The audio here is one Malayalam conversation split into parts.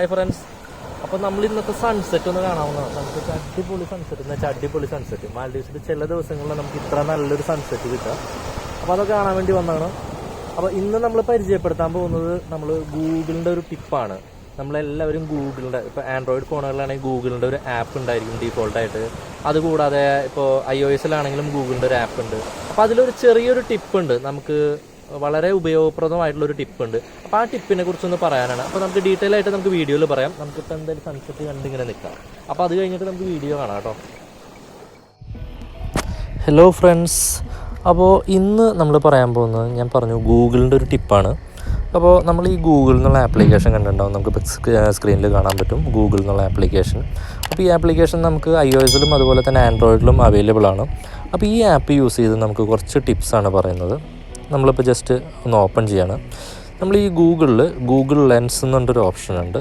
Hi friends. അപ്പോൾ നമ്മൾ ഇന്നത്തെ സൺസെറ്റ് ഒന്ന് കാണാവുന്നതാണ്. നമുക്ക് അടിപൊളി സൺസെറ്റ് എന്ന് വെച്ചാൽ അടിപൊളി സൺസെറ്റ്. മാൽഡീവ്സിൽ ചില ദിവസങ്ങളിൽ നമുക്ക് ഇത്ര നല്ലൊരു സൺസെറ്റ് കിട്ടുക. അപ്പോൾ അതൊക്കെ കാണാൻ വേണ്ടി വന്നതാണ്. അപ്പോൾ ഇന്ന് നമ്മൾ പരിചയപ്പെടുത്താൻ പോകുന്നത് നമ്മൾ ഗൂഗിളിൻ്റെ ഒരു ടിപ്പാണ്. നമ്മളെല്ലാവരും ഗൂഗിളിൻ്റെ, ഇപ്പോൾ ആൻഡ്രോയിഡ് ഫോണുകളിലാണെങ്കിൽ ഗൂഗിളിൻ്റെ ഒരു ആപ്പ് ഉണ്ടായിരിക്കും ഡീഫോൾട്ടായിട്ട്. അതുകൂടാതെ ഇപ്പോൾ iOS-ലാണെങ്കിലും ഗൂഗിളിൻ്റെ ഒരു ആപ്പ് ഉണ്ട്. അപ്പോൾ അതിലൊരു ചെറിയൊരു ടിപ്പുണ്ട്, നമുക്ക് വളരെ ഉപയോഗപ്രദമായിട്ടുള്ളൊരു ടിപ്പുണ്ട്. അപ്പോൾ ആ ടിപ്പിനെ കുറിച്ചൊന്ന് പറയാനാണ്. അപ്പോൾ നമുക്ക് ഡീറ്റെയിൽ ആയിട്ട് നമുക്ക് വീഡിയോയിൽ പറയാം. നമുക്കിപ്പോൾ എന്തായാലും സൺസെറ്റ് കണ്ടിങ്ങനെ നിൽക്കാം. അപ്പോൾ അത് കഴിഞ്ഞിട്ട് നമുക്ക് വീഡിയോ കാണാം കേട്ടോ. ഹലോ ഫ്രണ്ട്സ്, അപ്പോൾ ഇന്ന് നമ്മൾ പറയാൻ പോകുന്നത്, ഞാൻ പറഞ്ഞു, ഗൂഗിളിൻ്റെ ഒരു ടിപ്പാണ്. അപ്പോൾ നമ്മൾ ഈ ഗൂഗിൾ എന്നുള്ള ആപ്ലിക്കേഷൻ കണ്ടിട്ടുണ്ടാവും, നമുക്ക് സ്ക്രീനിൽ കാണാൻ പറ്റും ഗൂഗിൾ എന്നുള്ള ആപ്ലിക്കേഷൻ. അപ്പോൾ ഈ ആപ്ലിക്കേഷൻ നമുക്ക് iOS-ലും അതുപോലെ തന്നെ ആൻഡ്രോയിഡിലും അവൈലബിൾ ആണ്. അപ്പോൾ ഈ ആപ്പ് യൂസ് ചെയ്ത് നമുക്ക് കുറച്ച് ടിപ്സാണ് പറയുന്നത്. നമ്മളിപ്പോൾ ജസ്റ്റ് ഒന്ന് ഓപ്പൺ ചെയ്യാണ്. നമ്മൾ ഈ ഗൂഗിൾ ലെൻസ് എന്നുള്ളൊരു ഓപ്ഷൻ ഉണ്ട്.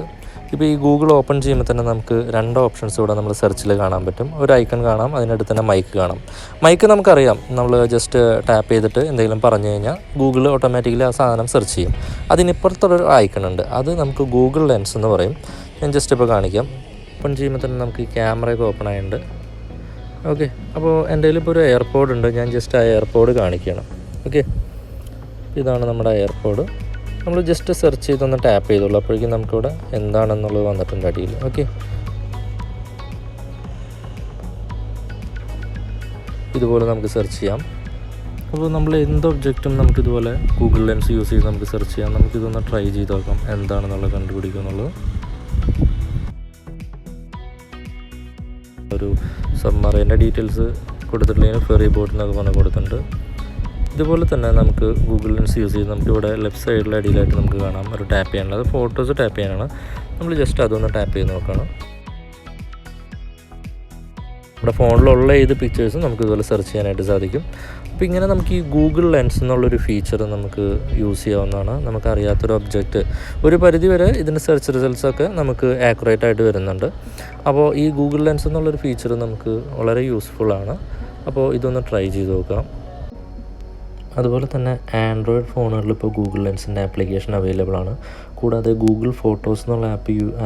ഇപ്പോൾ ഈ ഗൂഗിൾ ഓപ്പൺ ചെയ്യുമ്പോൾ തന്നെ നമുക്ക് രണ്ട് ഓപ്ഷൻസ് ഇവിടെ നമ്മൾ സെർച്ചിൽ കാണാൻ പറ്റും. ഒരു ഐക്കൺ കാണാം, അതിനടുത്ത് തന്നെ മൈക്ക് കാണാം. മൈക്ക് നമുക്കറിയാം, നമ്മൾ ജസ്റ്റ് ടാപ്പ് ചെയ്തിട്ട് എന്തെങ്കിലും പറഞ്ഞു കഴിഞ്ഞാൽ ഗൂഗിൾ ഓട്ടോമാറ്റിക്കലി ആ സാധനം സെർച്ച് ചെയ്യും. അതിനിപ്പുറത്തൊരു ഐക്കൺ ഉണ്ട്, അത് നമുക്ക് ഗൂഗിൾ ലെൻസ് എന്ന് പറയും. ഞാൻ ജസ്റ്റ് ഇപ്പോൾ കാണിക്കാം. ഓപ്പൺ ചെയ്യുമ്പോൾ തന്നെ നമുക്ക് ഈ ക്യാമറയൊക്കെ ഓപ്പൺ ആയിട്ടുണ്ട്. ഓക്കെ, അപ്പോൾ എൻ്റെ കയ്യിൽ ഇപ്പോൾ ഒരു എയർപോഡ് ഉണ്ട്. ഞാൻ ജസ്റ്റ് ആ എയർപോഡ് കാണിക്കുകയാണ്. ഓക്കെ, ഇതാണ് നമ്മുടെ എയർപോഡ്. നമ്മൾ ജസ്റ്റ് സെർച്ച് ചെയ്തൊന്ന് ടാപ്പ് ചെയ്തോളൂ, അപ്പോഴേക്കും നമുക്കിവിടെ എന്താണെന്നുള്ളത് വന്നിട്ടുണ്ട് അടിയിൽ. ഓക്കെ, ഇതുപോലെ നമുക്ക് സെർച്ച് ചെയ്യാം. അപ്പോൾ നമ്മൾ എന്ത് ഒബ്ജക്റ്റും നമുക്കിതുപോലെ ഗൂഗിൾ ലെൻസ് യൂസ് ചെയ്ത് നമുക്ക് സെർച്ച് ചെയ്യാം. നമുക്കിതൊന്ന് ട്രൈ ചെയ്ത് നോക്കാം എന്താണെന്നുള്ളത് കണ്ടുപിടിക്കുക എന്നുള്ളത്. ഒരു സബ്മറൈൻ്റെ ഡീറ്റെയിൽസ് കൊടുത്തിട്ടുണ്ടെങ്കിൽ ഫെറി ബോട്ട് എന്നൊക്കെ പറഞ്ഞ് കൊടുത്തിട്ടുണ്ട്. ഇതുപോലെ തന്നെ നമുക്ക് ഗൂഗിൾ ലെൻസ് യൂസ് ചെയ്ത് നമുക്കിവിടെ ലെഫ്റ്റ് സൈഡിലെ അടിയിലായിട്ട് നമുക്ക് കാണാം ഒരു ടാപ്പ് ചെയ്യാനുള്ളത്. ഫോട്ടോസ് ടാപ്പ് ചെയ്യാനാണ്. നമ്മൾ ജസ്റ്റ് അതൊന്ന് ടാപ്പ് ചെയ്ത് നോക്കണം. നമ്മുടെ ഫോണിലുള്ള ഏത് പിക്ചേഴ്സും നമുക്ക് ഇതുപോലെ സെർച്ച് ചെയ്യാനായിട്ട് സാധിക്കും. അപ്പോൾ ഇങ്ങനെ നമുക്ക് ഈ ഗൂഗിൾ ലെൻസ് എന്നുള്ളൊരു ഫീച്ചർ നമുക്ക് യൂസ് ചെയ്യാവുന്നതാണ്. നമുക്കറിയാത്തൊരു ഒബ്ജക്റ്റ് ഒരു പരിധി വരെ ഇതിൻ്റെ സെർച്ച് റിസൾട്ട്സൊക്കെ നമുക്ക് ആക്യുറേറ്റ് ആയിട്ട് വരുന്നുണ്ട്. അപ്പോൾ ഈ ഗൂഗിൾ ലെൻസ് എന്നുള്ളൊരു ഫീച്ചർ നമുക്ക് വളരെ യൂസ്ഫുള്ളാണ്. അപ്പോൾ ഇതൊന്ന് ട്രൈ ചെയ്ത് നോക്കാം. അതുപോലെ തന്നെ ആൻഡ്രോയിഡ് ഫോണുകളിൽ ഇപ്പോൾ ഗൂഗിൾ ലെൻസിൻ്റെ ആപ്ലിക്കേഷൻ അവൈലബിൾ ആണ്. കൂടാതെ ഗൂഗിൾ ഫോട്ടോസ് എന്നുള്ള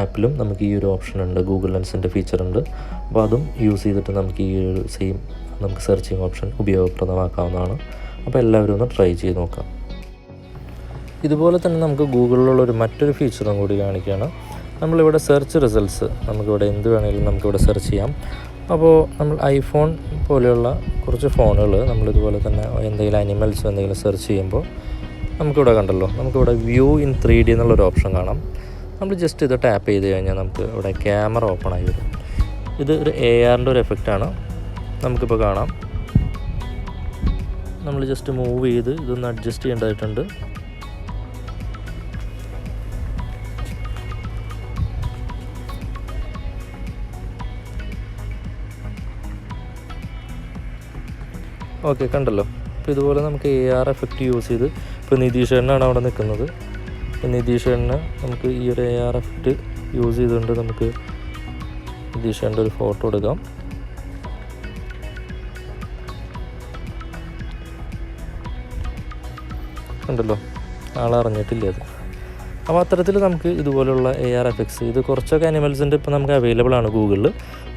ആപ്പിലും നമുക്ക് ഈ ഒരു ഓപ്ഷൻ ഉണ്ട്, ഗൂഗിൾ ലെൻസിൻ്റെ ഫീച്ചർ ഉണ്ട്. അപ്പോൾ അതും യൂസ് ചെയ്തിട്ട് നമുക്ക് ഈ ഒരു സെയിം നമുക്ക് സെർച്ചിങ് ഓപ്ഷൻ ഉപയോഗപ്രദമാക്കാവുന്നതാണ്. അപ്പോൾ എല്ലാവരും ഒന്ന് ട്രൈ ചെയ്ത് നോക്കാം. ഇതുപോലെ തന്നെ നമുക്ക് ഗൂഗിളിലുള്ളൊരു മറ്റൊരു ഫീച്ചറും കൂടി കാണിക്കുകയാണ്. നമ്മളിവിടെ സെർച്ച് റിസൾട്ട്സ് നമുക്കിവിടെ എന്ത് വേണമെങ്കിലും നമുക്കിവിടെ സെർച്ച് ചെയ്യാം. അപ്പോൾ നമ്മൾ ഐഫോൺ പോലെയുള്ള കുറച്ച് ഫോണുകൾ നമ്മളിതുപോലെ തന്നെ എന്തെങ്കിലും അനിമൽസ് എന്തെങ്കിലും സെർച്ച് ചെയ്യുമ്പോൾ നമുക്കിവിടെ കണ്ടല്ലോ, നമുക്കിവിടെ വ്യൂ ഇൻ 3D എന്നുള്ളൊരു ഓപ്ഷൻ കാണാം. നമ്മൾ ജസ്റ്റ് ഇത് ടാപ്പ് ചെയ്ത് കഴിഞ്ഞാൽ നമുക്ക് ഇവിടെ ക്യാമറ ഓപ്പൺ ആയി വരും. ഇത് ഒരു ARൻ്റെ ഒരു എഫക്റ്റാണ്. നമുക്കിപ്പോൾ കാണാം. നമ്മൾ ജസ്റ്റ് മൂവ് ചെയ്ത് ഇതൊന്ന് അഡ്ജസ്റ്റ് ചെയ്യേണ്ടതായിട്ടുണ്ട്. ഓക്കെ, കണ്ടല്ലോ. അപ്പോൾ ഇതുപോലെ നമുക്ക് AR എഫക്റ്റ് യൂസ് ചെയ്ത്, ഇപ്പോൾ നിതീഷേട്ടനാണ് അവിടെ നിൽക്കുന്നത്. നിതീഷേട്ടന് നമുക്ക് ഈ ഒരു AR എഫക്റ്റ് യൂസ് ചെയ്തുകൊണ്ട് നമുക്ക് നിതീഷേട്ടൻ്റെ ഒരു ഫോട്ടോ എടുക്കാം. കണ്ടല്ലോ, ആളറിഞ്ഞിട്ടില്ല അത്. അപ്പോൾ അത്തരത്തിൽ നമുക്ക് ഇതുപോലുള്ള AR എഫക്ട്സ്, ഇത് കുറച്ചൊക്കെ അനിമൽസിൻ്റെ ഇപ്പോൾ നമുക്ക് അവൈലബിൾ ആണ് ഗൂഗിളിൽ.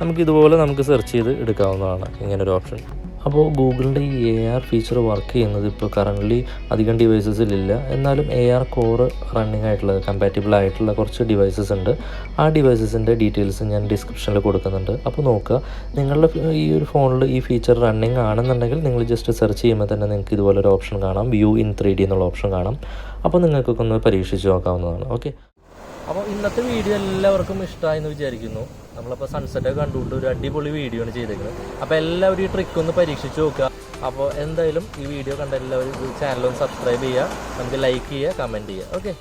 നമുക്ക് ഇതുപോലെ നമുക്ക് സെർച്ച് ചെയ്ത് എടുക്കാവുന്നതാണ് ഇങ്ങനൊരു ഓപ്ഷൻ. അപ്പോൾ ഗൂഗിളിൻ്റെ ഈ AR ഫീച്ചർ വർക്ക് ചെയ്യുന്നത് ഇപ്പോൾ കറൻ്റ്ലി അധികം ഡിവൈസസിലില്ല. എന്നാലും AR കോർ റണ്ണിങ് ആയിട്ടുള്ള കമ്പാറ്റബിൾ ആയിട്ടുള്ള കുറച്ച് ഡിവൈസസ് ഉണ്ട്. ആ ഡിവൈസസിൻ്റെ ഡീറ്റെയിൽസ് ഞാൻ ഡിസ്ക്രിപ്ഷനിൽ കൊടുക്കുന്നുണ്ട്. അപ്പോൾ നോക്കുക, നിങ്ങളുടെ ഈ ഒരു ഫോണിൽ ഈ ഫീച്ചർ റണ്ണിങ് ആണെന്നുണ്ടെങ്കിൽ നിങ്ങൾ ജസ്റ്റ് സെർച്ച് ചെയ്യുമ്പോൾ തന്നെ നിങ്ങൾക്ക് ഇതുപോലൊരു ഓപ്ഷൻ കാണാം, വ്യൂ ഇൻ 3D എന്നുള്ള ഓപ്ഷൻ കാണാം. അപ്പോൾ നിങ്ങൾക്കൊക്കെ ഒന്ന് പരീക്ഷിച്ച് നോക്കാവുന്നതാണ്. ഓക്കെ, അപ്പോൾ ഇന്നത്തെ വീഡിയോ എല്ലാവർക്കും ഇഷ്ടമായെന്ന് വിചാരിക്കുന്നു. നമ്മളപ്പോൾ സൺസെറ്റൊക്കെ കണ്ടുകൊണ്ട് ഒരു അടിപൊളി വീഡിയോ ആണ് ചെയ്തേക്കുന്നത്. അപ്പോൾ എല്ലാവരും ഈ ട്രിക്ക് ഒന്ന് പരീക്ഷിച്ച് നോക്കുക. അപ്പോൾ എന്തായാലും ഈ വീഡിയോ കണ്ട എല്ലാവരും ഈ ചാനലൊന്ന് സബ്സ്ക്രൈബ് ചെയ്യുക, നമുക്ക് ലൈക്ക് ചെയ്യുക, കമൻറ്റ് ചെയ്യുക. ഓക്കെ.